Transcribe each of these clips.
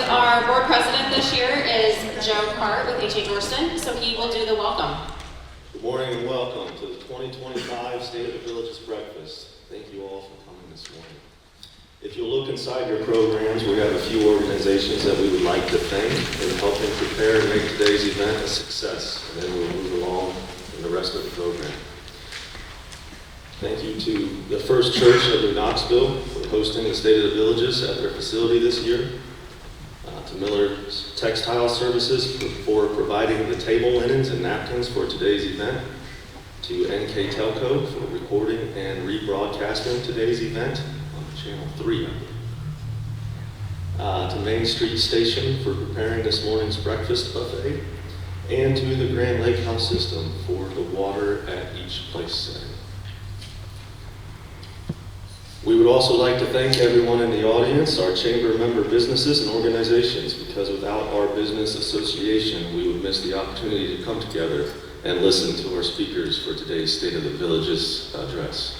our board president this year is Joe Cart with H.A. Jorston, so he will do the welcome. Good morning and welcome to the 2025 State of the Villages Breakfast. Thank you all for coming this morning. If you'll look inside your programs, we have a few organizations that we would like to thank in helping prepare and make today's event a success, and then we'll move along in the rest of the program. Thank you to the First Church of New Knoxville for hosting the State of the Villages at their facility this year. To Miller's Textile Services for providing the table linens and napkins for today's event. To NK Telco for recording and rebroadcasting today's event on Channel 3. To Main Street Station for preparing this morning's breakfast buffet. And to the Grand Lake House System for the water at each place setting. We would also like to thank everyone in the audience, our chamber member businesses and organizations, because without our business association, we would miss the opportunity to come together and listen to our speakers for today's State of the Villages address.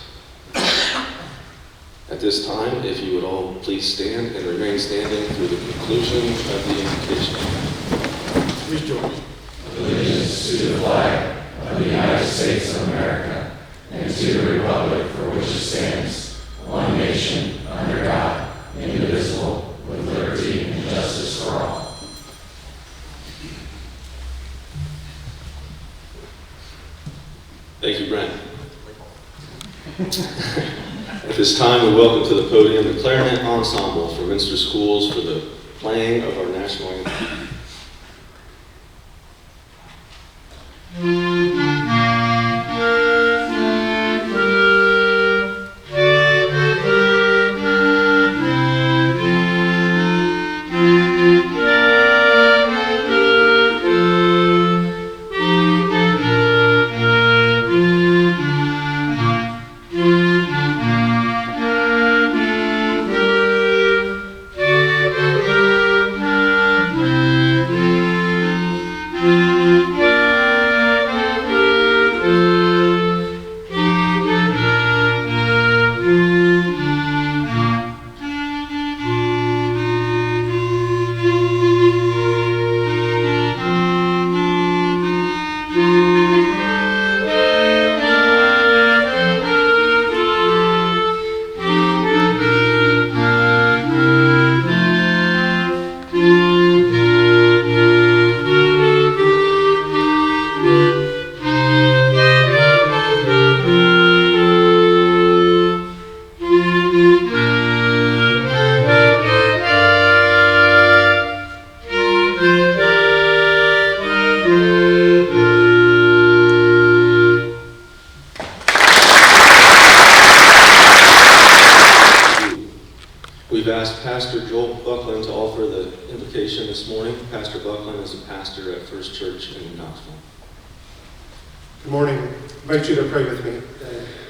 At this time, if you would all please stand and remain standing through the conclusion of the invocation. Please join me. Allegiance to the flag of the United States of America and to the republic for which it stands, one nation, under God, indivisible, with liberty and justice for all. Thank you, Brent. At this time, we welcome to the podium the Clarinet Ensemble from Minster Schools for the playing of our national anthem.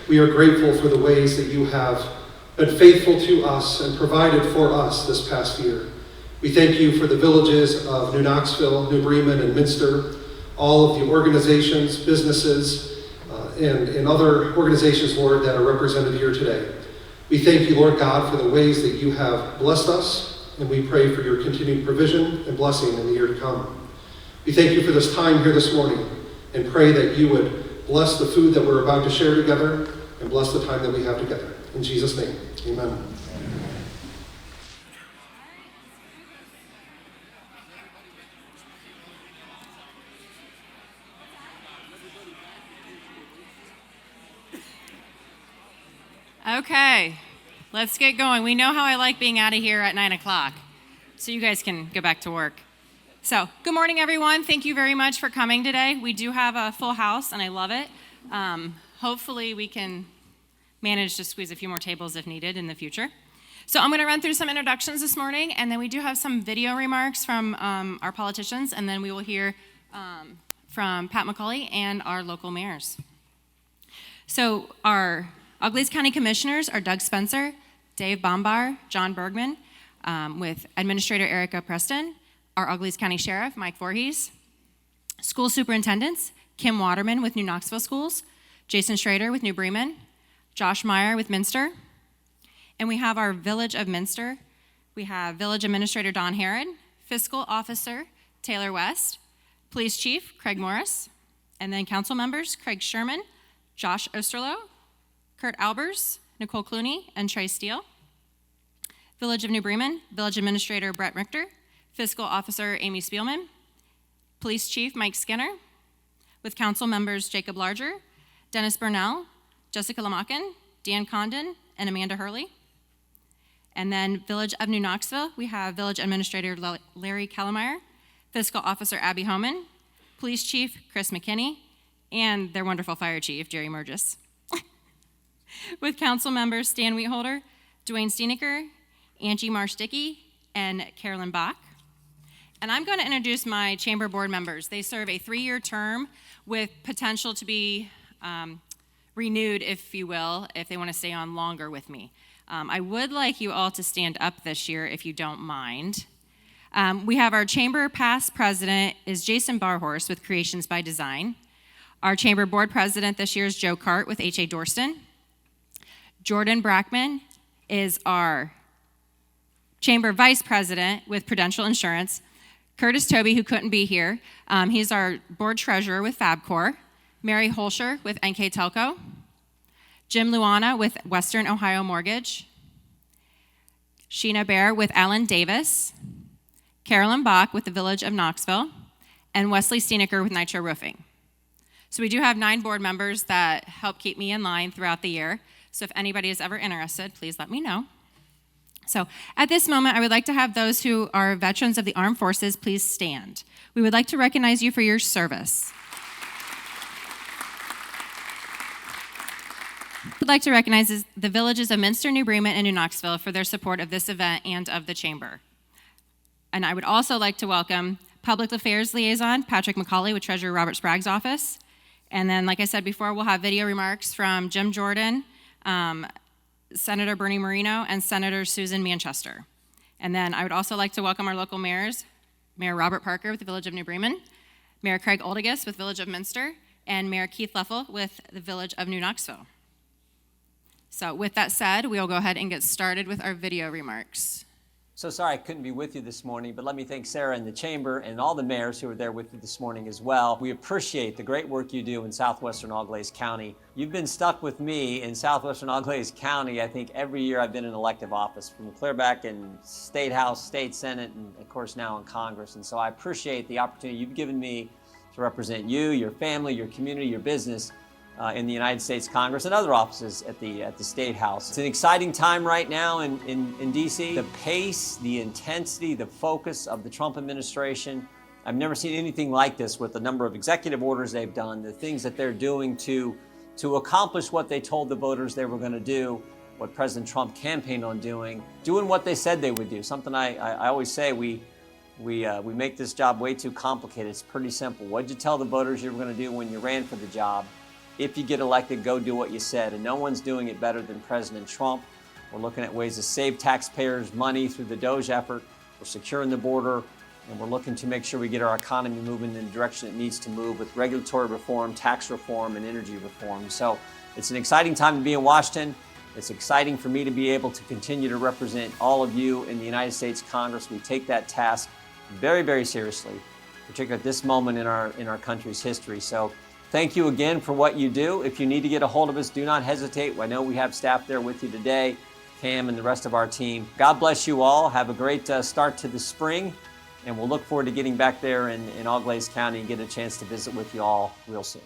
We are grateful for the ways that you have been faithful to us and provided for us this past year. We thank you for the villages of New Knoxville, New Bremen, and Minster, all of the organizations, businesses, and other organizations, Lord, that are represented here today. We thank you, Lord God, for the ways that you have blessed us, and we pray for your continued provision and blessing in the year to come. We thank you for this time here this morning and pray that you would bless the food that we're about to share together and bless the time that we have together. In Jesus' name, amen. Okay, let's get going. We know how I like being out of here at 9 o'clock, so you guys can go back to work. So, good morning, everyone. Thank you very much for coming today. We do have a full house, and I love it. Hopefully, we can manage to squeeze a few more tables if needed in the future. So, I'm going to run through some introductions this morning, and then we do have some video remarks from our politicians, and then we will hear from Pat McCauley and our local mayors. So, our Auglaize County Commissioners are Doug Spencer, Dave Bombar, John Bergman, with Administrator Erica Preston, our Auglaize County Sheriff, Mike Voorhees, School Superintendents, Kim Waterman with New Knoxville Schools, Jason Schrader with New Bremen, Josh Meyer with Minster, and we have our Village of Minster. We have Village Administrator Don Herod, Fiscal Officer Taylor West, Police Chief Craig Morris, and then council members Craig Sherman, Josh Osterloh, Kurt Albers, Nicole Clooney, and Trey Steele. Village of New Bremen, Village Administrator Brett Richter, Fiscal Officer Amy Spielman, Police Chief Mike Skinner, with council members Jacob Larger, Dennis Burnell, Jessica Lamakin, Dan Condon, and Amanda Hurley. And then Village of New Knoxville, we have Village Administrator Larry Kellmeyer, Fiscal Officer Abby Homan, Police Chief Chris McKinney, and their wonderful Fire Chief Jerry Murgis. With council members Stan Wheatholder, Dwayne Steinecker, Angie Marsh-Dickey, and Carolyn Bach. And I'm going to introduce my chamber board members. They serve a 3-year term with potential to be renewed, if you will, if they want to stay on longer with me. I would like you all to stand up this year, if you don't mind. We have our chamber past president is Jason Barhorse with Creations by Design. Our chamber board president this year is Joe Cart with H.A. Dorston. Jordan Brackman is our chamber vice president with Prudential Insurance. Curtis Toby, who couldn't be here, he's our board treasurer with Fabcor. Mary Holscher with NK Telco. Jim Luana with Western Ohio Mortgage. Sheena Bear with Allen Davis. Carolyn Bach with the Village of Knoxville. And Wesley Steinecker with Nitro Roofing. So we do have 9 board members that help keep me in line throughout the year. So if anybody is ever interested, please let me know. So at this moment, I would like to have those who are veterans of the armed forces please stand. We would like to recognize you for your service. We'd like to recognize the villages of Minster, New Bremen, and New Knoxville for their support of this event and of the chamber. And I would also like to welcome Public Affairs Liaison Patrick McCauley with Treasurer Robert Sprague's office. And then, like I said before, we'll have video remarks from Jim Jordan, Senator Bernie Moreno, and Senator Susan Manchester. And then I would also like to welcome our local mayors, Mayor Robert Parker with the Village of New Bremen, Mayor Craig Oldigas with Village of Minster, and Mayor Keith Leffel with the Village of New Knoxville. So with that said, we'll go ahead and get started with our video remarks. So sorry I couldn't be with you this morning, but let me thank Sarah and the chamber and all the mayors who are there with you this morning as well. We appreciate the great work you do in southwestern Auglaize County. You've been stuck with me in southwestern Auglaize County, I think, every year I've been in elective office, from clear back in State House, State Senate, and of course now in Congress. And so I appreciate the opportunity you've given me to represent you, your family, your community, your business in the United States Congress and other offices at the State House. It's an exciting time right now in DC. The pace, the intensity, the focus of the Trump administration, I've never seen anything like this with the number of executive orders they've done, the things that they're doing to accomplish what they told the voters they were going to do, what President Trump campaigned on doing what they said they would do. Something I always say, we make this job way too complicated. It's pretty simple. What did you tell the voters you were going to do when you ran for the job? If you get elected, go do what you said. And no one's doing it better than President Trump. We're looking at ways to save taxpayers money through the DOGE effort. We're securing the border, and we're looking to make sure we get our economy moving in the direction it needs to move with regulatory reform, tax reform, and energy reform. So it's an exciting time to be in Washington. It's exciting for me to be able to continue to represent all of you in the United States Congress. We take that task very, very seriously, particularly at this moment in our country's history. So thank you again for what you do. If you need to get a hold of us, do not hesitate. I know we have staff there with you today, Pam and the rest of our team. God bless you all. Have a great start to the spring, and we'll look forward to getting back there in Auglaize County and get a chance to visit with you all real soon.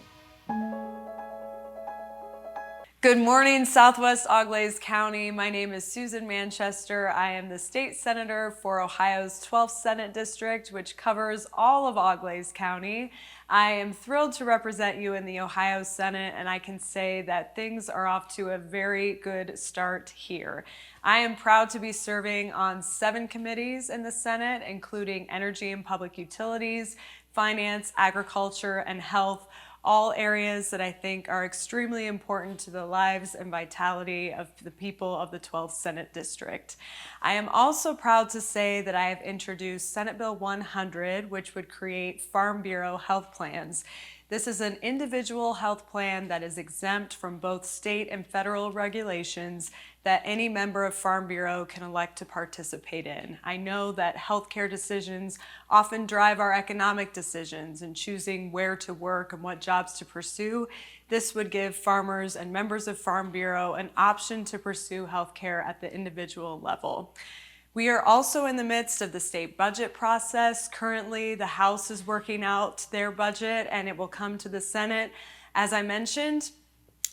Good morning, Southwest Auglaize County. My name is Susan Manchester. I am the state senator for Ohio's 12th Senate District, which covers all of Auglaize County. I am thrilled to represent you in the Ohio Senate, and I can say that things are off to a very good start here. I am proud to be serving on 7 committees in the Senate, including Energy and Public Utilities, Finance, Agriculture, and Health, all areas that I think are extremely important to the lives and vitality of the people of the 12th Senate District. I am also proud to say that I have introduced Senate Bill 100, which would create Farm Bureau health plans. This is an individual health plan that is exempt from both state and federal regulations that any member of Farm Bureau can elect to participate in. I know that healthcare decisions often drive our economic decisions in choosing where to work and what jobs to pursue. This would give farmers and members of Farm Bureau an option to pursue healthcare at the individual level. We are also in the midst of the state budget process. Currently, the House is working out their budget and it will come to the Senate. As I mentioned,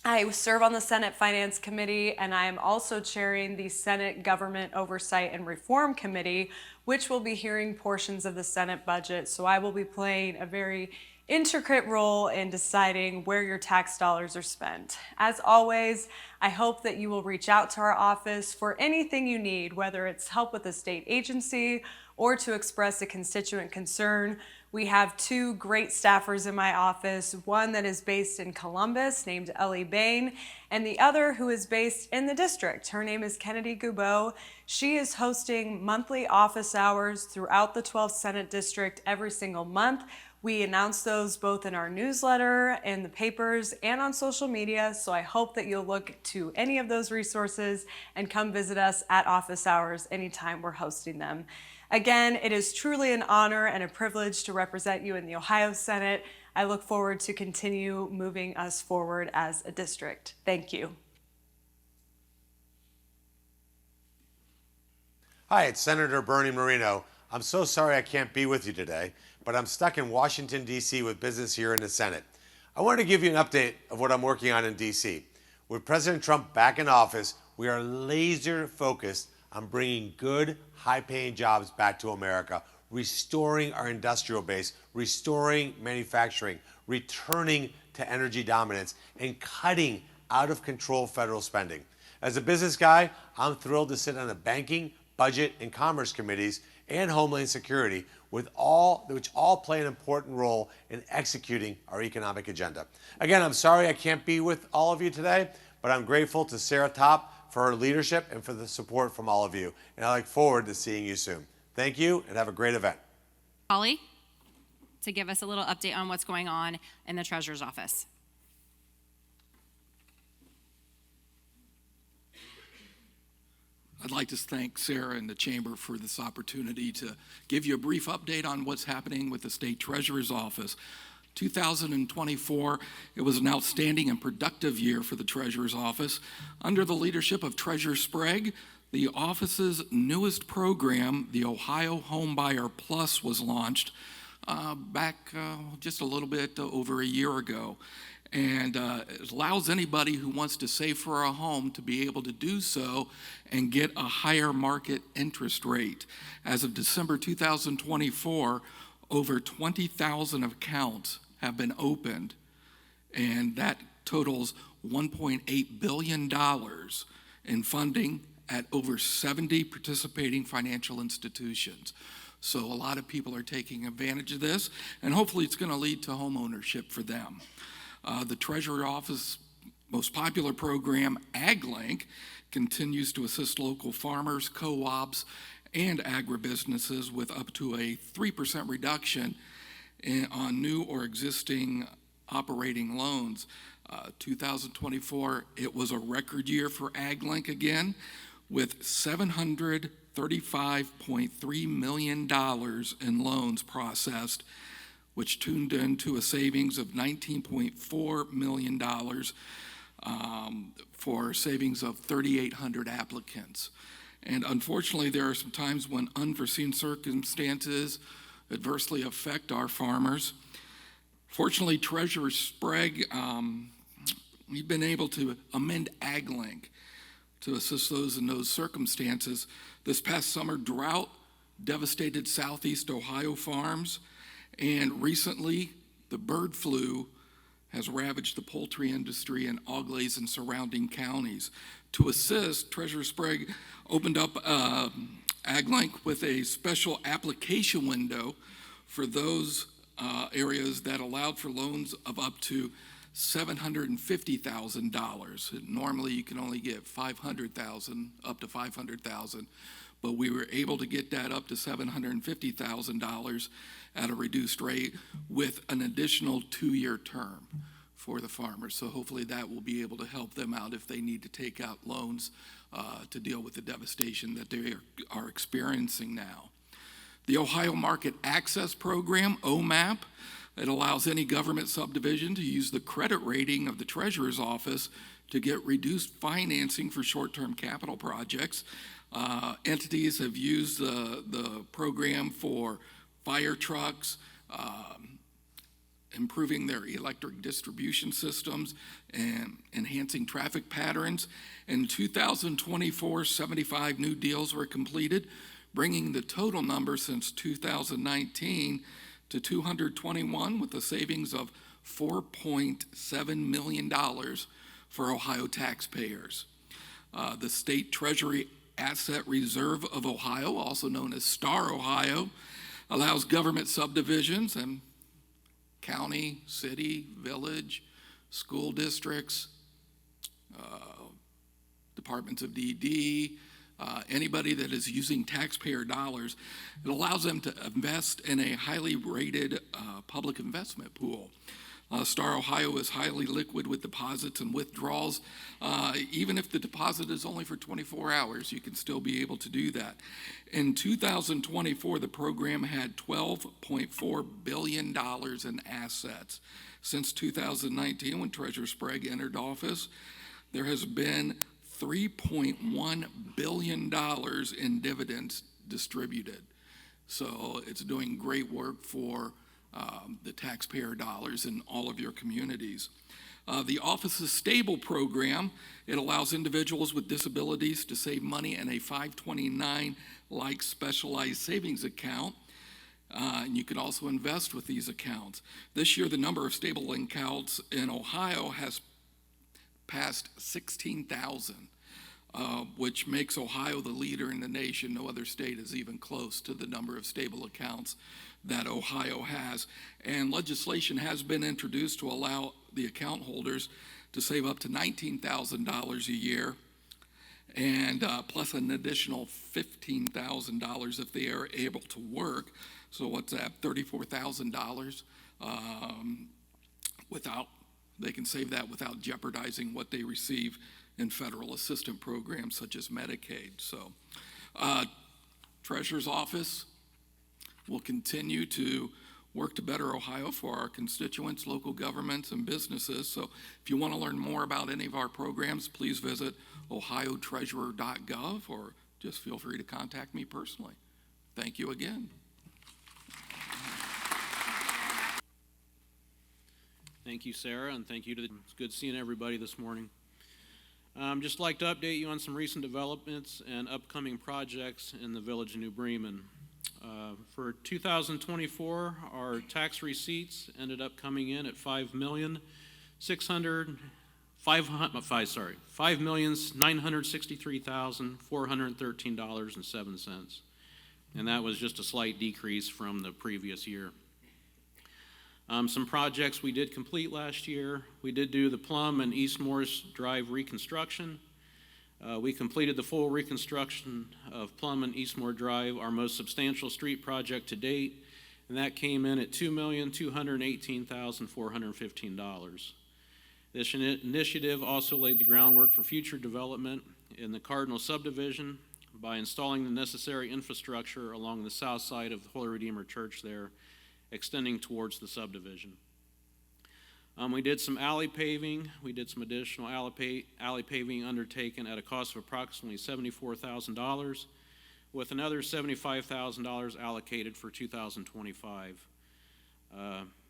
I serve on the Senate Finance Committee, and I am also chairing the Senate Government Oversight and Reform Committee, which will be hearing portions of the Senate budget. So I will be playing a very intricate role in deciding where your tax dollars are spent. As always, I hope that you will reach out to our office for anything you need, whether it's help with a state agency or to express a constituent concern. We have two great staffers in my office, one that is based in Columbus named Ellie Bain, and the other who is based in the district. Her name is Kennedy Gubeau. She is hosting monthly office hours throughout the 12th Senate District every single month. We announce those both in our newsletter, in the papers, and on social media, so I hope that you'll look to any of those resources and come visit us at office hours anytime we're hosting them. Again, it is truly an honor and a privilege to represent you in the Ohio Senate. I look forward to continue moving us forward as a district. Thank you. Hi, it's Senator Bernie Moreno. I'm so sorry I can't be with you today, but I'm stuck in Washington, D.C. with business here in the Senate. I wanted to give you an update of what I'm working on in D.C. With President Trump back in office, we are laser focused on bringing good, high-paying jobs back to America, restoring our industrial base, restoring manufacturing, returning to energy dominance, and cutting out-of-control federal spending. As a business guy, I'm thrilled to sit on the Banking, Budget, and Commerce Committees and Homeland Security, which all play an important role in executing our economic agenda. Again, I'm sorry I can't be with all of you today, but I'm grateful to Sarah Topp for her leadership and for the support from all of you. And I look forward to seeing you soon. Thank you, and have a great event. Holly, to give us a little update on what's going on in the Treasurer's office. I'd like to thank Sarah and the Chamber for this opportunity to give you a brief update on what's happening with the State Treasurer's Office. 2024, it was an outstanding and productive year for the Treasurer's Office. Under the leadership of Treasurer Sprague, the office's newest program, the Ohio Home Buyer Plus, was launched back just a little bit over a year ago. And it allows anybody who wants to save for a home to be able to do so and get a higher market interest rate. As of December 2024, over 20,000 accounts have been opened, and that totals $1.8 billion in funding at over 70 participating financial institutions. So a lot of people are taking advantage of this, and hopefully it's going to lead to home ownership for them. The Treasurer Office most popular program, AgLink, continues to assist local farmers, co-ops, and agribusinesses with up to a 3% reduction on new or existing operating loans. 2024, it was a record year for AgLink again, with $735.3 million in loans processed, which tuned into a savings of $19.4 million for savings of 3,800 applicants. And unfortunately, there are some times when unforeseen circumstances adversely affect our farmers. Fortunately, Treasurer Sprague, we've been able to amend AgLink to assist those in those circumstances. This past summer, drought devastated southeast Ohio farms, and recently, the bird flu has ravaged the poultry industry in Auglaize and surrounding counties. To assist, Treasurer Sprague opened up AgLink with a special application window for those areas that allowed for loans of up to $750,000. Normally, you can only get $500,000, up to $500,000, but we were able to get that up to $750,000. at a reduced rate with an additional 2-year term for the farmers. So hopefully that will be able to help them out if they need to take out loans to deal with the devastation that they are experiencing now. The Ohio Market Access Program, OMAP, it allows any government subdivision to use the credit rating of the Treasurer's Office to get reduced financing for short-term capital projects. Entities have used the program for fire trucks, improving their electric distribution systems, and enhancing traffic patterns. In 2024, 75 new deals were completed, bringing the total number since 2019 to 221, with a savings of $4.7 million for Ohio taxpayers. The State Treasury Asset Reserve of Ohio, also known as STAR Ohio, allows government subdivisions and county, city, village, school districts, departments of DD, anybody that is using taxpayer dollars, it allows them to invest in a highly rated public investment pool. Star Ohio is highly liquid with deposits and withdrawals. Even if the deposit is only for 24 hours, you can still be able to do that. In 2024, the program had $12.4 billion in assets. Since 2019, when Treasurer Sprague entered office, there has been $3.1 billion in dividends distributed. So it's doing great work for the taxpayer dollars in all of your communities. The Office's Stable program, it allows individuals with disabilities to save money in a 529-like specialized savings account. And you can also invest with these accounts. This year, the number of stable accounts in Ohio has passed 16,000, which makes Ohio the leader in the nation. No other state is even close to the number of stable accounts that Ohio has. And legislation has been introduced to allow the account holders to save up to $19,000 a year, and plus an additional $15,000 if they are able to work. So what's that, $34,000 they can save that without jeopardizing what they receive in federal assistance programs such as Medicaid. So Treasurer's Office will continue to work to better Ohio for our constituents, local governments, and businesses. So if you want to learn more about any of our programs, please visit ohiotreasurer.gov or just feel free to contact me personally. Thank you again. Thank you, Sarah, and thank you to it's good seeing everybody this morning. Just like to update you on some recent developments and upcoming projects in the village of New Bremen. For 2024, our tax receipts ended up coming in at $5,963,413.07, and that was just a slight decrease from the previous year. Some projects we did complete last year. We did do the Plum and East Morris Drive reconstruction. We completed the full reconstruction of Plum and Eastmore Drive, our most substantial street project to date, and that came in at $2,218,415. This initiative also laid the groundwork for future development in the Cardinal subdivision by installing the necessary infrastructure along the south side of the Holy Redeemer Church there, extending towards the subdivision. We did some alley paving. We did some additional alley paving undertaken at a cost of approximately $74,000, with another $75,000 allocated for 2025.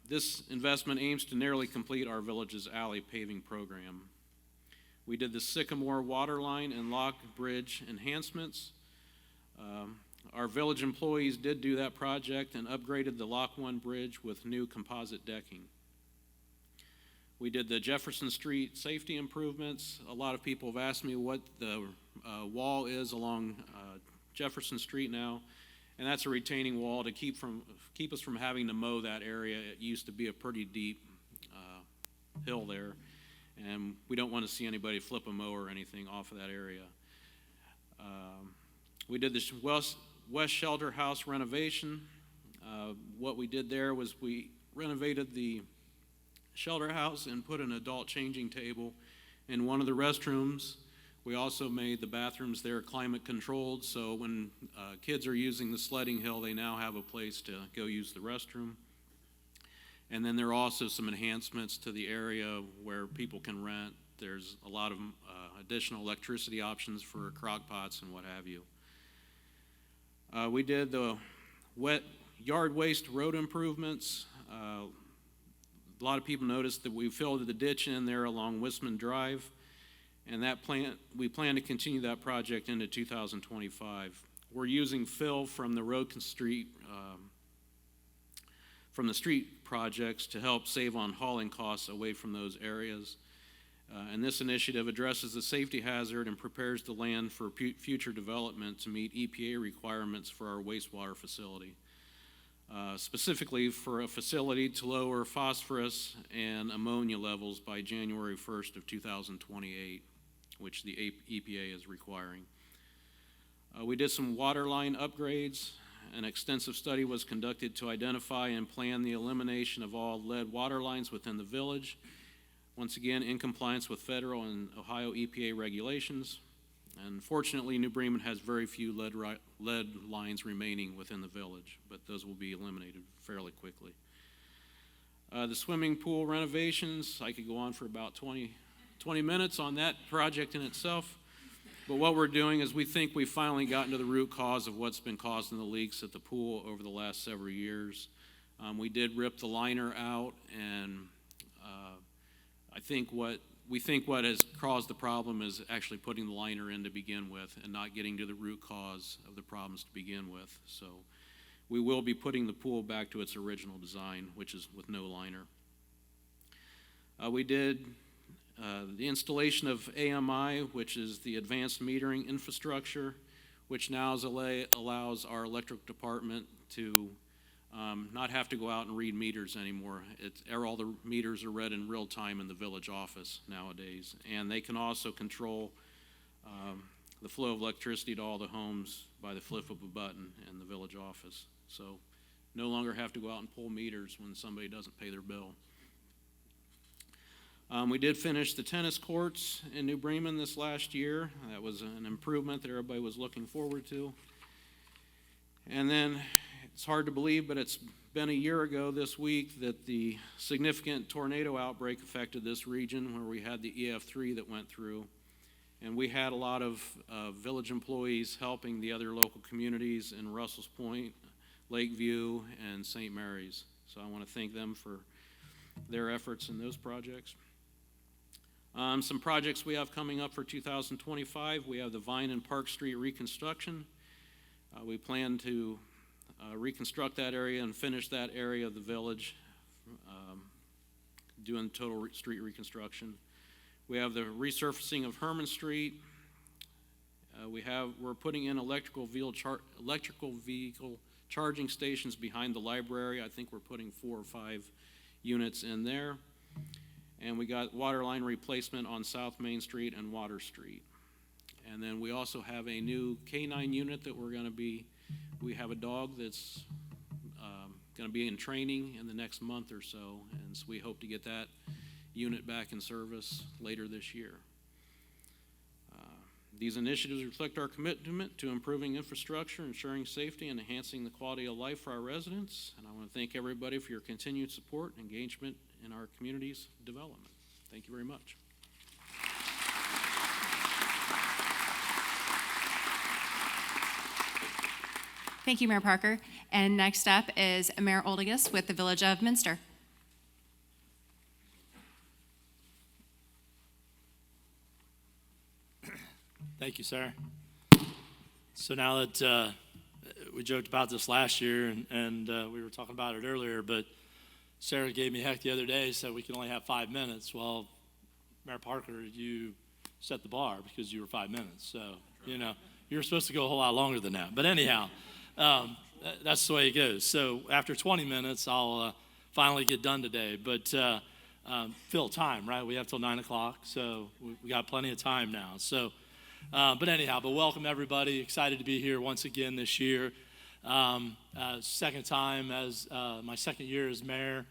This investment aims to nearly complete our village's alley paving program. We did the Sycamore water line and lock bridge enhancements. Our village employees did do that project and upgraded the Lock 1 bridge with new composite decking. We did the Jefferson Street safety improvements. A lot of people have asked me what the wall is along Jefferson Street now, and that's a retaining wall to keep us from having to mow that area. It used to be a pretty deep hill there, and we don't want to see anybody flip a mower or anything off of that area. We did this West Shelter House renovation. What we did there was we renovated the shelter house and put an adult changing table in one of the restrooms. We also made the bathrooms there climate controlled, so when kids are using the sledding hill, they now have a place to go use the restroom. And then there are also some enhancements to the area where people can rent. There's a lot of additional electricity options for crock pots and what have you. We did the wet yard waste road improvements. A lot of people noticed that we filled the ditch in there along Wisman Drive, and we plan to continue that project into 2025. We're using fill from the street projects to help save on hauling costs away from those areas. And this initiative addresses the safety hazard and prepares the land for future development to meet EPA requirements for our wastewater facility. Specifically for a facility to lower phosphorus and ammonia levels by January 1st of 2028, which the EPA is requiring. We did some water line upgrades. An extensive study was conducted to identify and plan the elimination of all lead water lines within the village, once again in compliance with federal and Ohio EPA regulations. And fortunately, New Bremen has very few lead lines remaining within the village, but those will be eliminated fairly quickly. The swimming pool renovations, I could go on for about 20 minutes on that project in itself. But what we're doing is we think we've finally gotten to the root cause of what's been causing the leaks at the pool over the last several years. We did rip the liner out, and we think what has caused the problem is actually putting the liner in to begin with and not getting to the root cause of the problems to begin with. So we will be putting the pool back to its original design, which is with no liner. We did the installation of AMI, which is the advanced metering infrastructure, which now allows our electric department to not have to go out and read meters anymore. All the meters are read in real time in the village office nowadays. And they can also control the flow of electricity to all the homes by the flip of a button in the village office. So no longer have to go out and pull meters when somebody doesn't pay their bill. We did finish the tennis courts in New Bremen this last year. That was an improvement that everybody was looking forward to. And then it's hard to believe, but it's been a year ago this week that the significant tornado outbreak affected this region, where we had the EF3 that went through. And we had a lot of village employees helping the other local communities in Russell's Point, Lakeview, and St. Mary's. So I want to thank them for their efforts in those projects. Some projects we have coming up for 2025. We have the Vine and Park Street reconstruction. We plan to reconstruct that area and finish that area of the village, doing total street reconstruction. We have the resurfacing of Herman Street. We're putting in electrical vehicle charging stations behind the library. I think we're putting 4 or 5 units in there. And we got water line replacement on South Main Street and Water Street. And then we also have a new K9 unit that we have a dog that's going to be in training in the next month or so. And so we hope to get that unit back in service later this year. These initiatives reflect our commitment to improving infrastructure, ensuring safety, and enhancing the quality of life for our residents. And I want to thank everybody for your continued support and engagement in our community's development. Thank you very much. Thank you, Mayor Parker. And next up is Mayor Oldigus with the Village of Minster. Thank you, Sarah. So now that we joked about this last year and we were talking about it earlier, but Sarah gave me heck the other day, said we can only have 5 minutes. Well, Mayor Parker, you set the bar because you were 5 minutes. So, you were supposed to go a whole lot longer than that. But anyhow, that's the way it goes. So after 20 minutes, I'll finally get done today. But fill time, right? We have till 9 o'clock, so we got plenty of time now. So, but welcome everybody. Excited to be here once again this year. Second time as my second year as mayor.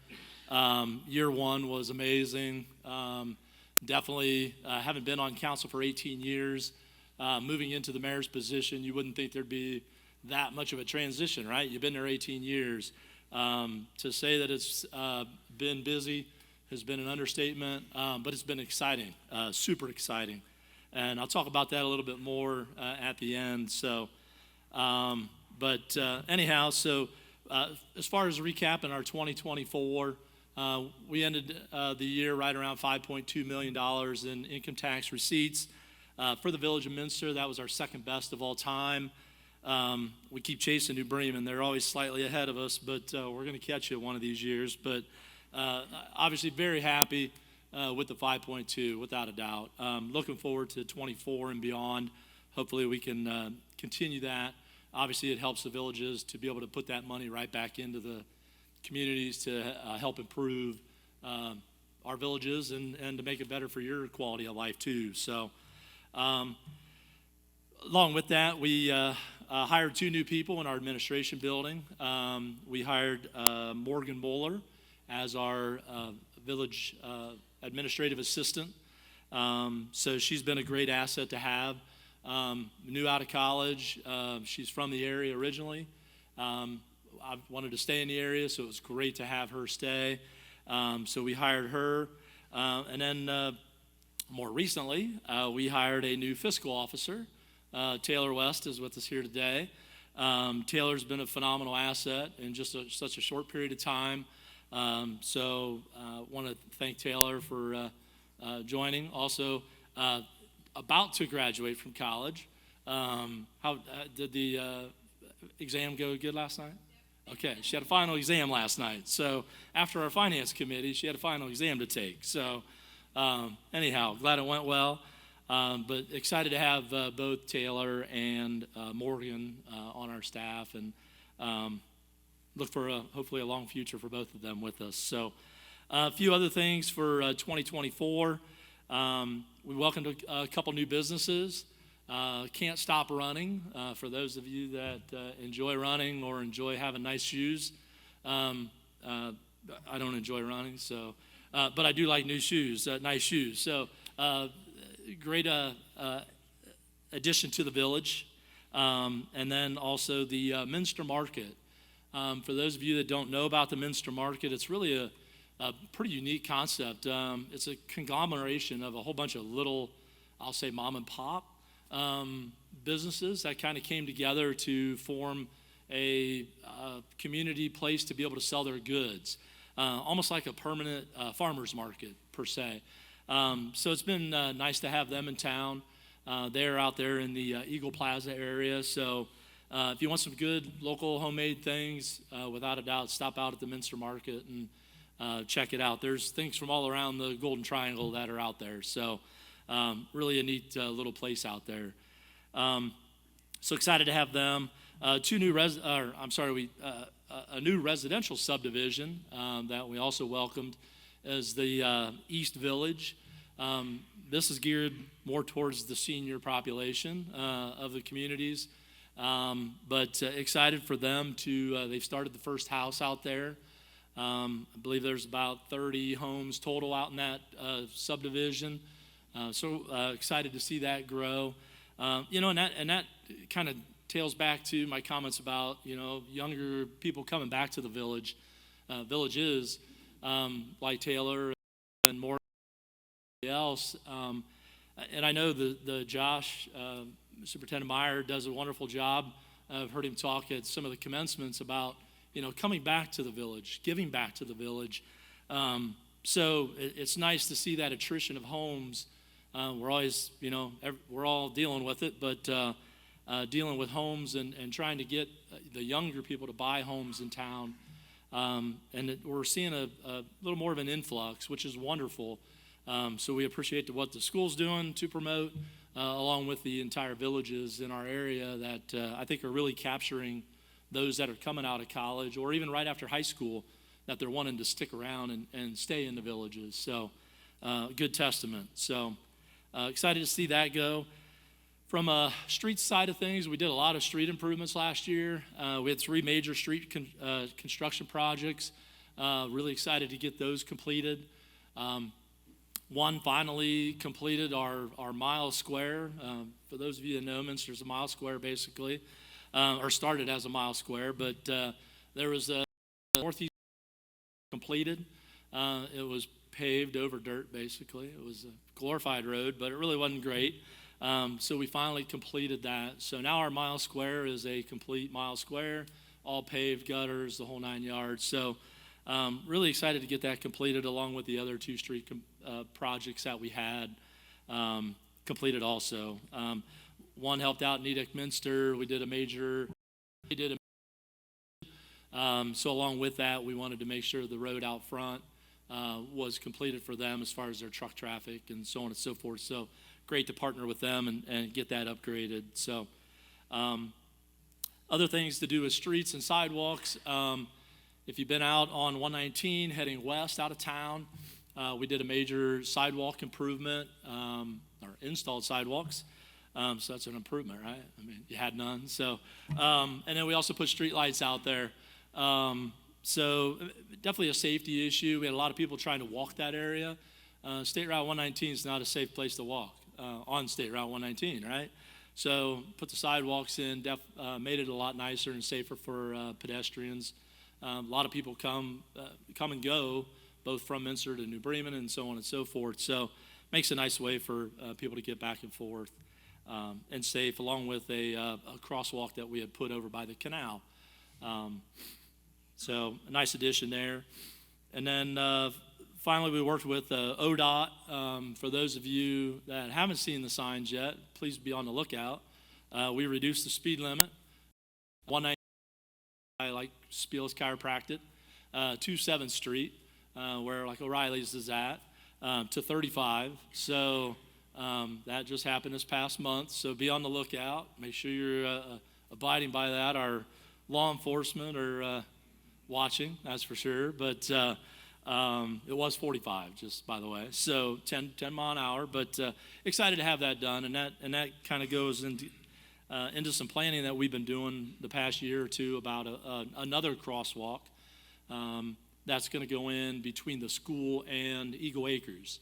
Year one was amazing. Definitely haven't been on council for 18 years. Moving into the mayor's position, you wouldn't think there'd be that much of a transition, right? You've been there 18 years. To say that it's been busy has been an understatement, but it's been exciting, super exciting. And I'll talk about that a little bit more at the end. So, anyhow, as far as recapping our 2024, we ended the year right around $5.2 million in income tax receipts. For the Village of Minster, that was our second best of all time. We keep chasing New Bremen. They're always slightly ahead of us, but we're going to catch it one of these years. But obviously very happy with the 5.2, without a doubt. Looking forward to 24 and beyond. Hopefully we can continue that. Obviously it helps the villages to be able to put that money right back into the communities to help improve our villages and to make it better for your quality of life too. So along with that, we hired 2 new people in our administration building. We hired Morgan Moeller as our village administrative assistant. So she's been a great asset to have. New out of college. She's from the area originally. I wanted to stay in the area, so it was great to have her stay. So we hired her. And then more recently, we hired a new fiscal officer. Taylor West is with us here today. Taylor's been a phenomenal asset in just such a short period of time. So I want to thank Taylor for joining. Also, about to graduate from college. How did the exam go good last night? Okay, she had a final exam last night. So after our finance committee, she had a final exam to take. So anyhow, glad it went well. But excited to have both Taylor and Morgan on our staff, and look for hopefully a long future for both of them with us. So a few other things for 2024. We welcomed a couple new businesses. Can't Stop Running, for those of you that enjoy running or enjoy having nice shoes. I don't enjoy running, so but I do like new shoes, nice shoes. So great addition to the village. And then also the Minster Market. For those of you that don't know about the Minster Market, it's really a pretty unique concept. It's a conglomeration of a whole bunch of little, I'll say, mom and pop businesses that kind of came together to form a community place to be able to sell their goods, almost like a permanent farmer's market per se. So it's been nice to have them in town. They're out there in the Eagle Plaza area. So if you want some good local homemade things, without a doubt, stop out at the Minster Market and check it out. There's things from all around the Golden Triangle that are out there. So really a neat little place out there. So excited to have them. A new residential subdivision that we also welcomed is the East Village. This is geared more towards the senior population of the communities, but excited for them to, they've started the first house out there. I believe there's about 30 homes total out in that subdivision. So excited to see that grow. And that kind of tails back to my comments about, younger people coming back to the village, villages like Taylor and more else. And I know the Josh, Superintendent Meyer, does a wonderful job. I've heard him talk at some of the commencements about, coming back to the village, giving back to the village. So it's nice to see that attrition of homes. We're always, we're all dealing with it, but dealing with homes and trying to get the younger people to buy homes in town. And we're seeing a little more of an influx, which is wonderful. So we appreciate what the school's doing to promote, along with the entire villages in our area that I think are really capturing those that are coming out of college or even right after high school, that they're wanting to stick around and stay in the villages. So good testament. So excited to see that go. From a street side of things, we did a lot of street improvements last year. We had 3 major street construction projects. Really excited to get those completed. One finally completed our mile square. For those of you that know, Minster's a mile square basically, or started as a mile square, but there was a northeast completed. It was paved over dirt basically. It was a glorified road, but it really wasn't great. So we finally completed that. So now our mile square is a complete mile square, all paved, gutters, the whole 9 yards. So really excited to get that completed along with the other 2 street projects that we had completed also. One helped out Nedick Minster. We did a major, so along with that, we wanted to make sure the road out front was completed for them as far as their truck traffic and so on and so forth. So great to partner with them and get that upgraded. So other things to do with streets and sidewalks. If you've been out on 119 heading west out of town, we did a major sidewalk improvement, or installed sidewalks. So that's an improvement, right? I mean, you had none. So, and then we also put street lights out there. So definitely a safety issue. We had a lot of people trying to walk that area. State Route 119 is not a safe place to walk on State Route 119, right? So put the sidewalks in, made it a lot nicer and safer for pedestrians. A lot of people come and go, both from Minster to New Bremen and so on and so forth. So makes a nice way for people to get back and forth and safe, along with a crosswalk that we had put over by the canal. So a nice addition there. And then finally, we worked with ODOT. For those of you that haven't seen the signs yet, please be on the lookout. We reduced the speed limit. 190, like Spiel's Chiropractic, to 7th Street, where like O'Reilly's is at, to 35. So that just happened this past month. So be on the lookout. Make sure you're abiding by that. Our law enforcement are watching, that's for sure. But it was 45, just by the way. So 10 mile an hour. But excited to have that done, and that kind of goes into some planning that we've been doing the past year or two about another crosswalk that's going to go in between the school and Eagle Acres.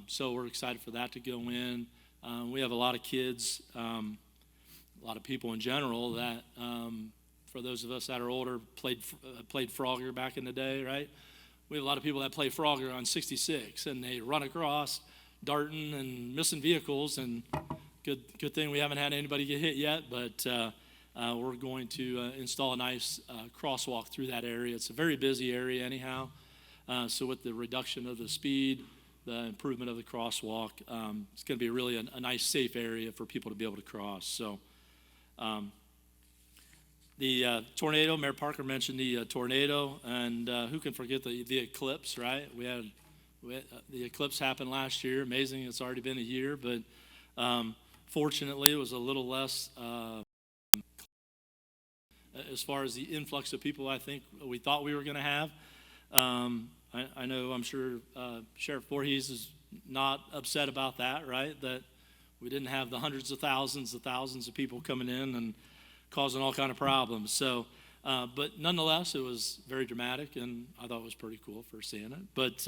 So we're excited for that to go in. We have a lot of kids, a lot of people in general that, for those of us that are older, played Frogger back in the day, right? We have a lot of people that play Frogger on 66, and they run across, darting and missing vehicles, and good thing we haven't had anybody get hit yet, but we're going to install a nice crosswalk through that area. It's a very busy area anyhow, so with the reduction of the speed, the improvement of the crosswalk, it's going to be really a nice, safe area for people to be able to cross. So the tornado, Mayor Parker mentioned the tornado, and who can forget the eclipse, right? We had the eclipse happened last year. Amazing, it's already been a year, but fortunately it was a little less as far as the influx of people I think we thought we were going to have. I know, I'm sure Sheriff Voorhees is not upset about that, right? That we didn't have the hundreds of thousands of people coming in and causing all kind of problems. So, but nonetheless, it was very dramatic, and I thought it was pretty cool for seeing it. But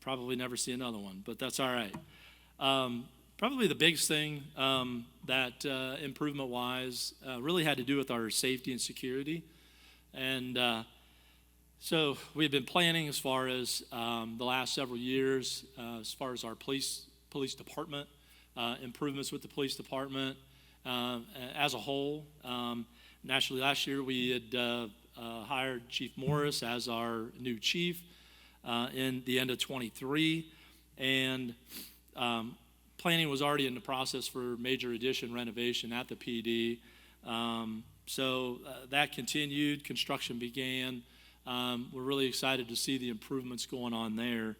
probably never see another one, but that's all right. Probably the biggest thing that improvement-wise really had to do with our safety and security. And so we had been planning as far as the last several years, as far as our police department, improvements with the police department as a whole. Naturally, last year we had hired Chief Morris as our new chief in the end of 23, and planning was already in the process for major addition renovation at the PD. So that continued, construction began. We're really excited to see the improvements going on there.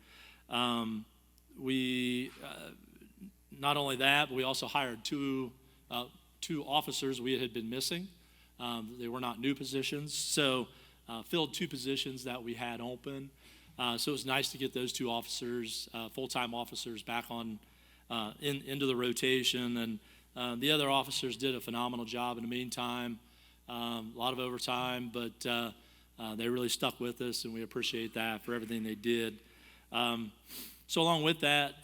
We, not only that, but we also hired two officers we had been missing. They were not new positions, so filled 2 positions that we had open. So it was nice to get those 2 officers, full-time officers, back on into the rotation. And the other officers did a phenomenal job in the meantime. A lot of overtime, but they really stuck with us, and we appreciate that for everything they did. So along with that,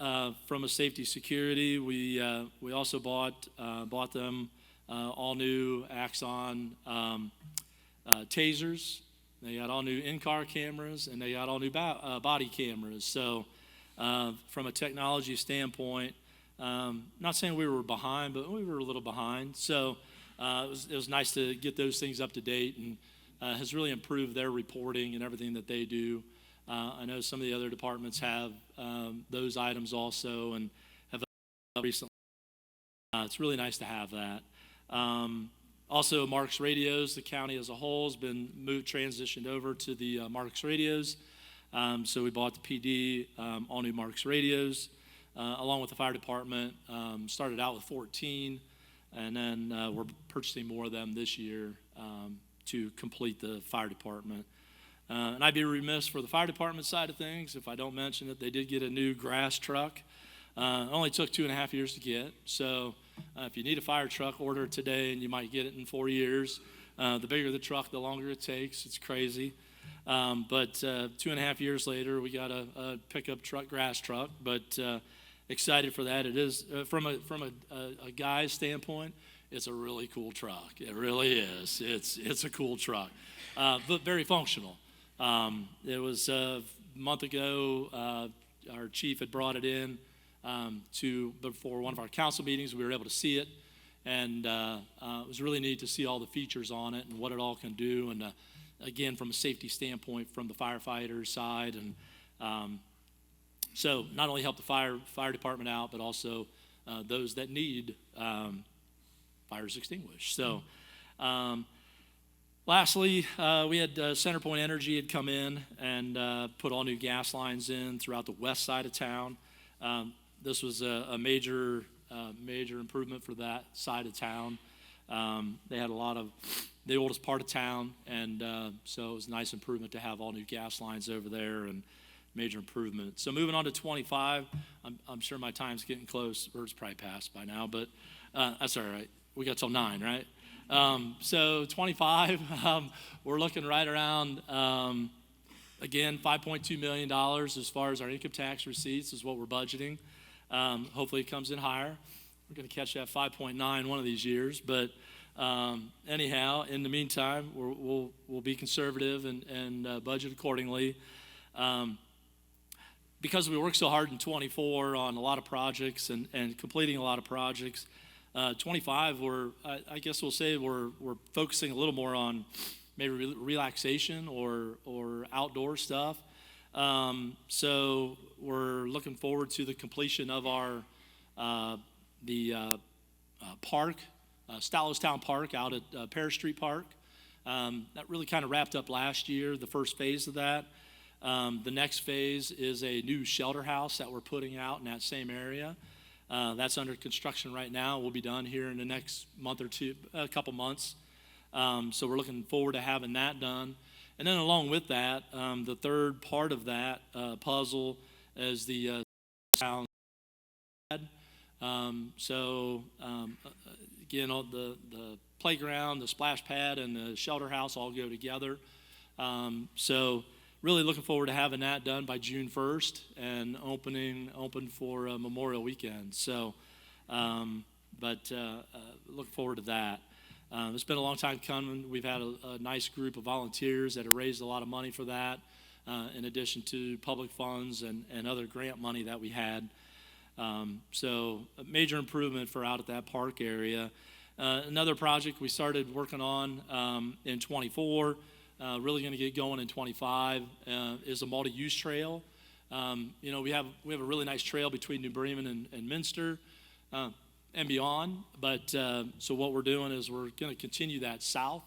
from a safety security, we also bought them all new Axon tasers. They got all new in-car cameras, and they got all new body cameras. So from a technology standpoint, not saying we were behind, but we were a little behind. So it was nice to get those things up to date, and has really improved their reporting and everything that they do. I know some of the other departments have those items also, and have recently. It's really nice to have that. Also, Marks Radios, the county as a whole has been transitioned over to the Marks Radios. So we bought the PD, all new Marks Radios, along with the fire department. Started out with 14, and then we're purchasing more of them this year to complete the fire department. And I'd be remiss for the fire department side of things if I don't mention that they did get a new grass truck. It only took 2.5 years to get. So if you need a fire truck, order it today and you might get it in 4 years. The bigger the truck, the longer it takes. It's crazy. But 2.5 years later, we got a pickup truck, grass truck. But excited for that. It is from a guy's standpoint, it's a really cool truck. It really is. It's a cool truck, but very functional. It was a month ago. Our chief had brought it in before one of our council meetings. We were able to see it, and it was really neat to see all the features on it and what it all can do. And again, from a safety standpoint, from the firefighter side, and so not only help the fire department out, but also those that need fires extinguished. So. Lastly, we had CenterPoint Energy had come in and put all new gas lines in throughout the west side of town. This was a major improvement for that side of town. They had the oldest part of town, and so it was a nice improvement to have all new gas lines over there, and major improvement. So moving on to 25, I'm sure my time's getting close, or it's probably past by now, but that's all right. We got till 9, right? So 25, we're looking right around, again, $5.2 million as far as our income tax receipts is what we're budgeting. Hopefully it comes in higher. We're going to catch that 5.9 one of these years. But anyhow, in the meantime, we'll be conservative and budget accordingly. Because we worked so hard in 24 on a lot of projects and completing a lot of projects, 25, I guess we'll say we're focusing a little more on maybe relaxation or outdoor stuff. So we're looking forward to the completion of our park, Stallowstown Park out at Parish Street Park. That really kind of wrapped up last year, the first phase of that. The next phase is a new shelter house that we're putting out in that same area. That's under construction right now. We'll be done here in the next month or two, a couple months. So we're looking forward to having that done. And then along with that, the third part of that puzzle is the town. Again, the playground, the splash pad, and the shelter house all go together. So really looking forward to having that done by June 1st and open for Memorial Weekend. So, look forward to that. It's been a long time coming. We've had a nice group of volunteers that have raised a lot of money for that, in addition to public funds and other grant money that we had. So a major improvement for out at that park area. Another project we started working on in 24, really going to get going in 25, is a multi-use trail. We have a really nice trail between New Bremen and Minster and beyond. But so what we're doing is we're going to continue that south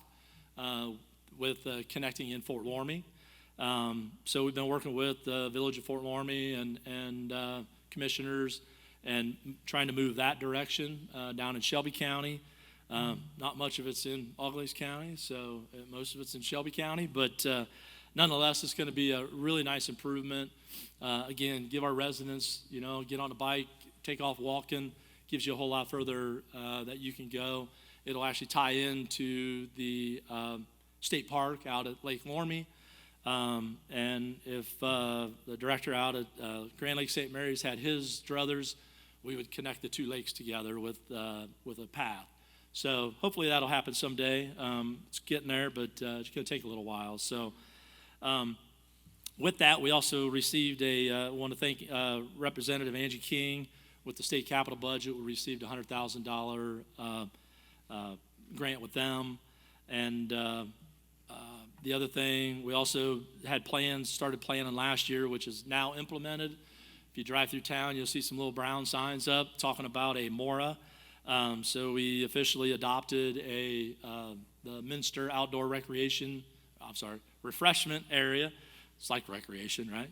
with connecting in Fort Loramie. So we've been working with the Village of Fort Loramie and commissioners and trying to move that direction down in Shelby County. Not much of it's in Auglaize County, so most of it's in Shelby County, but nonetheless, it's going to be a really nice improvement. Again, give our residents, get on a bike, take off walking, gives you a whole lot further that you can go. It'll actually tie into the state park out at Lake Lorme. And if the director out at Grand Lake St. Mary's had his druthers, we would connect the two lakes together with a path. So hopefully that'll happen someday. It's getting there, but it's going to take a little while. So with that, we also received want to thank Representative Angie King with the state capital budget. We received a $100,000 grant with them. And the other thing, we also had started planning last year, which is now implemented. If you drive through town, you'll see some little brown signs up talking about a MORA. So we officially adopted the Minster Outdoor Refreshment Area. It's like recreation, right?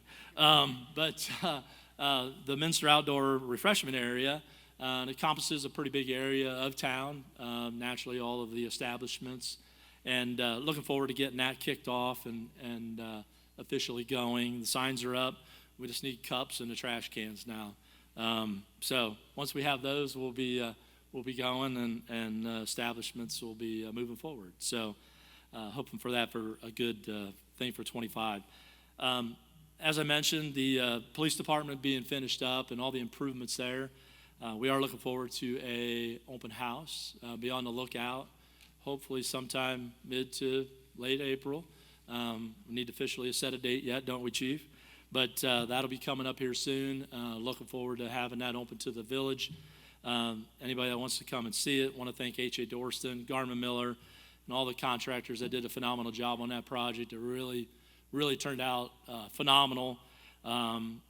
But the Minster Outdoor Refreshment Area encompasses a pretty big area of town, naturally all of the establishments. And looking forward to getting that kicked off and officially going. The signs are up. We just need cups and the trash cans now. So once we have those, we'll be going, and establishments will be moving forward. So hoping for that for a good thing for 25. As I mentioned, the police department being finished up and all the improvements there, we are looking forward to a open house. Be on the lookout. Hopefully sometime mid to late April. We need to officially set a date yet, don't we, Chief? But that'll be coming up here soon. Looking forward to having that open to the village. Anybody that wants to come and see it, want to thank H.A. Dorston, Garmin Miller, and all the contractors that did a phenomenal job on that project. It really turned out phenomenal.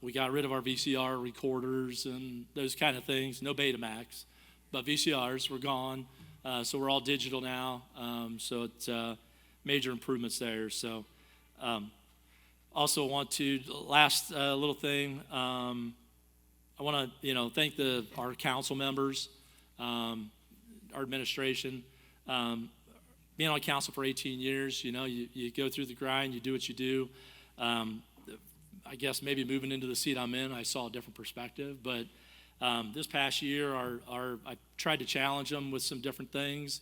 We got rid of our VCR recorders and those kind of things. No Betamax, but VCRs were gone. So we're all digital now. So it's major improvements there. So also want to, last little thing, I want to thank our council members, our administration. Being on council for 18 years, you go through the grind, you do what you do. I guess maybe moving into the seat I'm in, I saw a different perspective, but this past year, I tried to challenge them with some different things,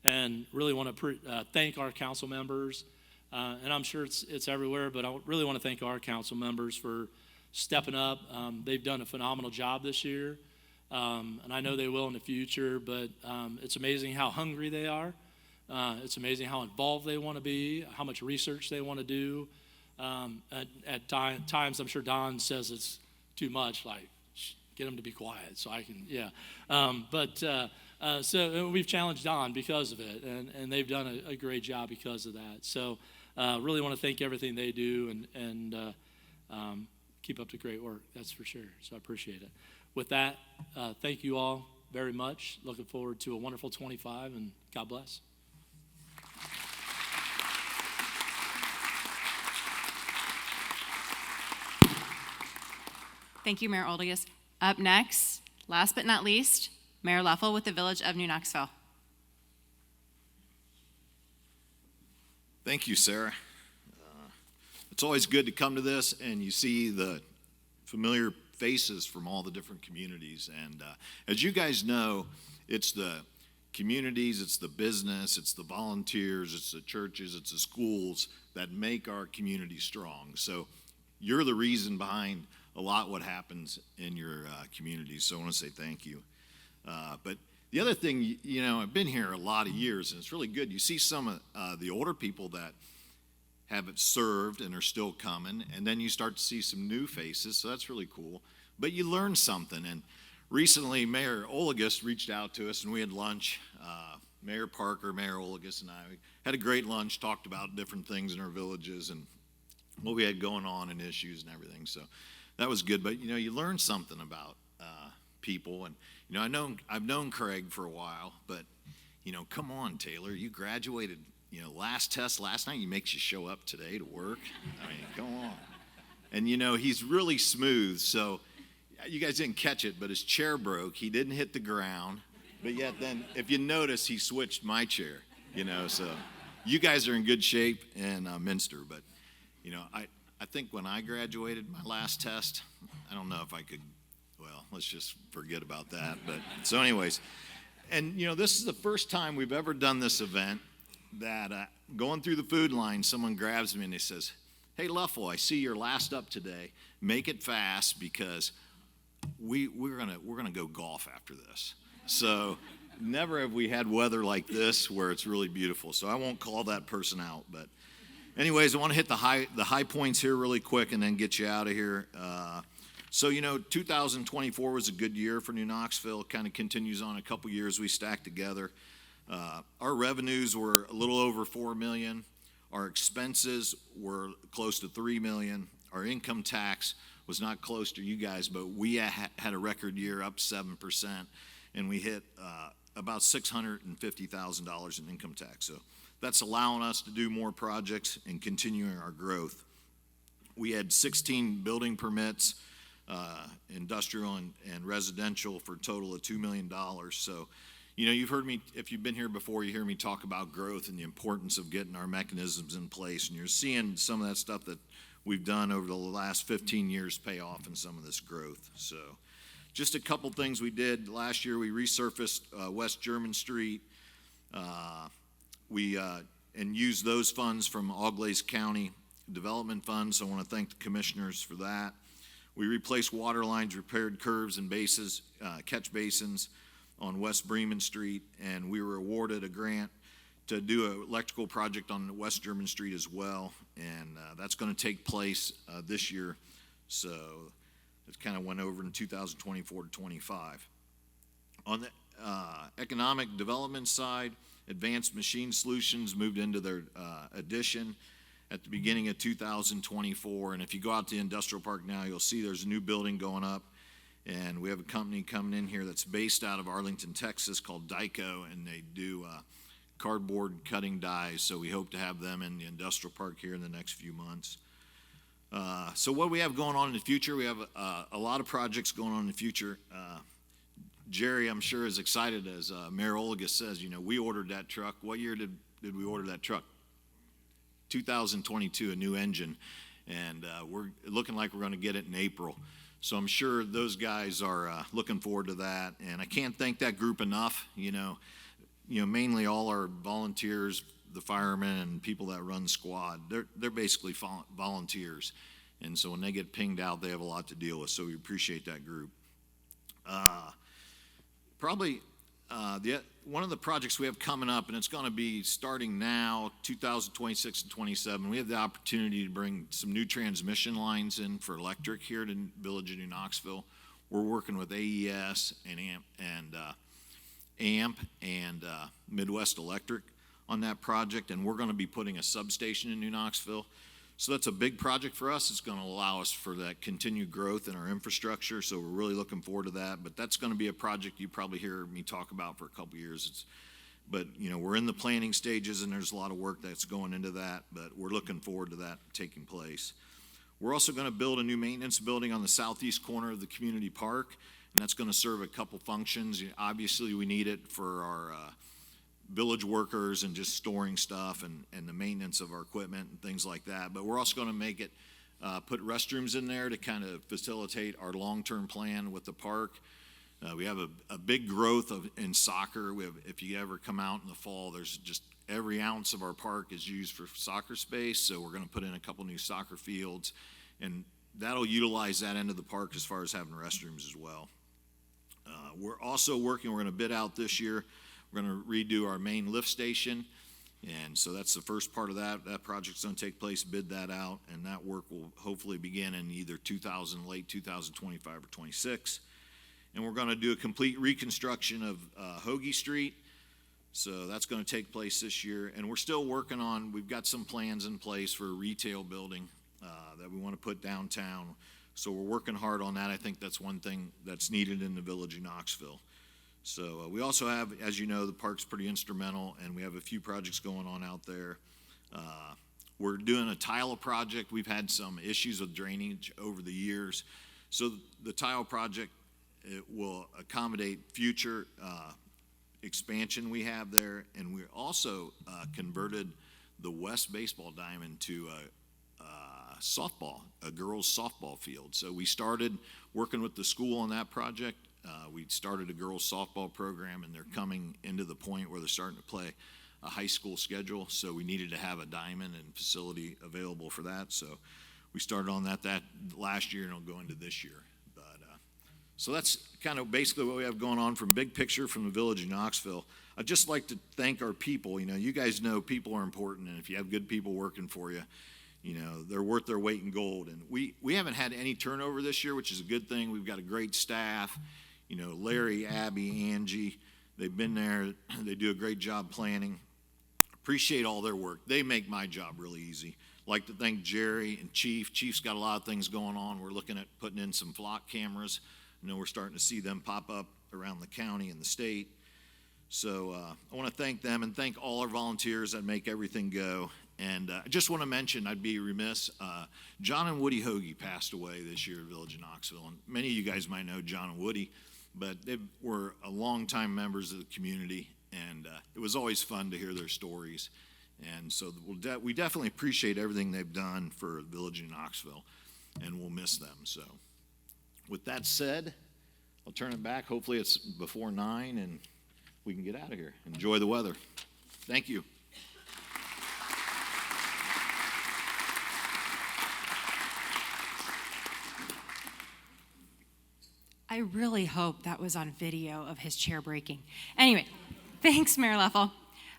and really want to thank our council members. And I'm sure it's everywhere, but I really want to thank our council members for stepping up. They've done a phenomenal job this year, and I know they will in the future. But it's amazing how hungry they are. It's amazing how involved they want to be, how much research they want to do. At times, I'm sure Don says it's too much, like, get them to be quiet so I can, so we've challenged Don because of it, and they've done a great job because of that. So really want to thank everything they do and keep up the great work, that's for sure. So I appreciate it. With that, thank you all very much. Looking forward to a wonderful 25, and God bless. Thank you, Mayor Oldius. Up next, last but not least, Mayor Leffel with the Village of New Knoxville. Thank you, Sarah. It's always good to come to this and you see the familiar faces from all the different communities. And as you guys know, it's the communities, it's the business, it's the volunteers, it's the churches, it's the schools that make our community strong. So you're the reason behind a lot what happens in your communities. So I want to say thank you. But the other thing, I've been here a lot of years, and it's really good. You see some of the older people that have served and are still coming, and then you start to see some new faces, so that's really cool. But you learn something, and recently Mayor Olagus reached out to us, and we had lunch. Mayor Parker, Mayor Olagus, and I had a great lunch, talked about different things in our villages and what we had going on and issues and everything. So that was good. But, you learn something about people. And, I've known Craig for a while, but, come on, Taylor, you graduated, last test last night. He makes you show up today to work. I mean, come on. And, he's really smooth. So you guys didn't catch it, but his chair broke. He didn't hit the ground. But yet then, if you notice, he switched my chair, So you guys are in good shape in Minster. But, I think when I graduated my last test, I don't know if I could, well, let's just forget about that. But so anyways, and this is the first time we've ever done this event that going through the food line, someone grabs me and he says, "Hey, Luffel, I see you're last up today. Make it fast because we're gonna go golf after this." So never have we had weather like this where it's really beautiful. So I won't call that person out. But anyways, I want to hit the high points here really quick and then get you out of here. So 2024 was a good year for New Knoxville. Kind of continues on a couple years we stacked together. Our revenues were a little over $4 million. Our expenses were close to $3 million. Our income tax was not close to you guys, but we had a record year, up 7%, and we hit about $650,000 in income tax. So that's allowing us to do more projects and continuing our growth. We had 16 building permits, industrial and residential, for a total of $2 million. So, you've heard me, if you've been here before, you hear me talk about growth and the importance of getting our mechanisms in place. And you're seeing some of that stuff that we've done over the last 15 years pay off in some of this growth. So just a couple things we did last year. We resurfaced West German Street. And used those funds from Auglaize County Development Fund. So I want to thank the commissioners for that. We replaced water lines, repaired curves and bases, catch basins on West Bremen Street, and we were awarded a grant to do an electrical project on West German Street as well, and that's going to take place this year. So it kind of went over in 2024 to 25. On the economic development side, Advanced Machine Solutions moved into their addition at the beginning of 2024. And if you go out to the industrial park now, you'll see there's a new building going up. And we have a company coming in here that's based out of Arlington, Texas, called Dyco, and they do cardboard cutting dies. So we hope to have them in the industrial park here in the next few months. So what we have going on in the future, we have a lot of projects going on in the future. Jerry, I'm sure, is excited, as Mayor Olagus says. We ordered that truck. What year did we order that truck? 2022, a new engine. And we're looking like we're going to get it in April. So I'm sure those guys are looking forward to that. And I can't thank that group enough. Mainly all our volunteers, the firemen and people that run squad, they're basically volunteers. And so when they get pinged out, they have a lot to deal with. So we appreciate that group. One of the projects we have coming up, and it's going to be starting now, 2026 and 27, we have the opportunity to bring some new transmission lines in for electric here in the village of New Knoxville. We're working with AES and AMP and Midwest Electric on that project, and we're going to be putting a substation in New Knoxville. So that's a big project for us. It's going to allow us for that continued growth in our infrastructure, so we're really looking forward to that. But that's going to be a project you probably hear me talk about for a couple years. But we're in the planning stages, and there's a lot of work that's going into that, but we're looking forward to that taking place. We're also going to build a new maintenance building on the southeast corner of the community park, and that's going to serve a couple functions. Obviously, we need it for our village workers and just storing stuff and the maintenance of our equipment and things like that. But we're also going to make it, put restrooms in there to kind of facilitate our long-term plan with the park. We have a big growth in soccer. If you ever come out in the fall, there's just every ounce of our park is used for soccer space. So we're going to put in a couple new soccer fields, and that'll utilize that end of the park as far as having restrooms as well. We're also working, we're going to bid out this year. We're going to redo our main lift station, and so that's the first part of that. That project's going to take place, bid that out, and that work will hopefully begin in either late 2025 or 26. And we're going to do a complete reconstruction of Hoagie Street, so that's going to take place this year. And we're still working on, we've got some plans in place for a retail building that we want to put downtown. So we're working hard on that. I think that's one thing that's needed in the village of Knoxville. So we also have, as you know, the park's pretty instrumental, and we have a few projects going on out there. We're doing a tile project. We've had some issues with drainage over the years. So the tile project, it will accommodate future expansion we have there. And we also converted the West Baseball Diamond to a softball, a girls' softball field. So we started working with the school on that project. We started a girls' softball program, and they're coming into the point where they're starting to play a high school schedule. So we needed to have a diamond and facility available for that. So we started on that last year, and it'll go into this year. So that's kind of basically what we have going on from big picture from the village of Knoxville. I'd just like to thank our people. You know, you guys know people are important, and if you have good people working for you, you know, they're worth their weight in gold. And we haven't had any turnover this year, which is a good thing. We've got a great staff. You know, Larry, Abby, Angie, they've been there. They do a great job planning. Appreciate all their work. They make my job really easy. Like to thank Jerry and Chief. Chief's got a lot of things going on. We're looking at putting in some flock cameras. You know, we're starting to see them pop up around the county and the state. So I want to thank them and thank all our volunteers that make everything go. And I just want to mention, I'd be remiss, John and Woody Hoagie passed away this year at Village of Knoxville. And many of you guys might know John and Woody, but they were a longtime members of the community, and it was always fun to hear their stories. And so we definitely appreciate everything they've done for the Village of Knoxville, and we'll miss them. So with that said, I'll turn it back. Hopefully it's before 9 and we can get out of here. Enjoy the weather. Thank you. I really hope that was on video of his chair breaking. Anyway, thanks, Mayor Leffel.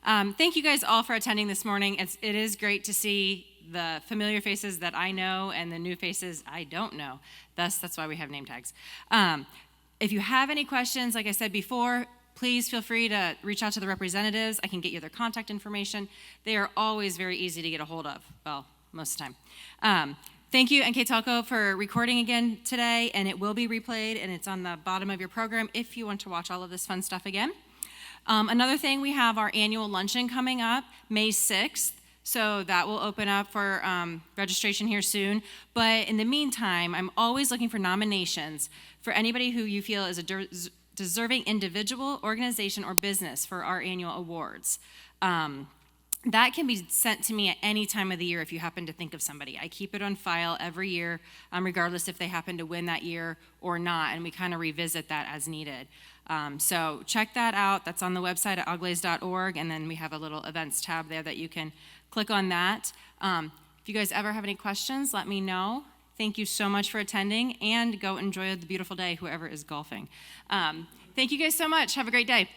Thank you guys all for attending this morning. It is great to see the familiar faces that I know and the new faces I don't know. That's why we have name tags. If you have any questions, like I said before, please feel free to reach out to the representatives. I can get you their contact information. They are always very easy to get a hold of, well, most of the time. Thank you, NK Telco, for recording again today, and it will be replayed, and it's on the bottom of your program if you want to watch all of this fun stuff again. Another thing, we have our annual luncheon coming up May 6th. So that will open up for registration here soon. But in the meantime, I'm always looking for nominations for anybody who you feel is a deserving individual, organization, or business for our annual awards. That can be sent to me at any time of the year if you happen to think of somebody. I keep it on file every year, regardless if they happen to win that year or not, and we kind of revisit that as needed. So check that out. That's on the website at auglays.org, and then we have a little events tab there that you can click on that. If you guys ever have any questions, let me know. Thank you so much for attending, and go enjoy the beautiful day, whoever is golfing. Thank you guys so much. Have a great day.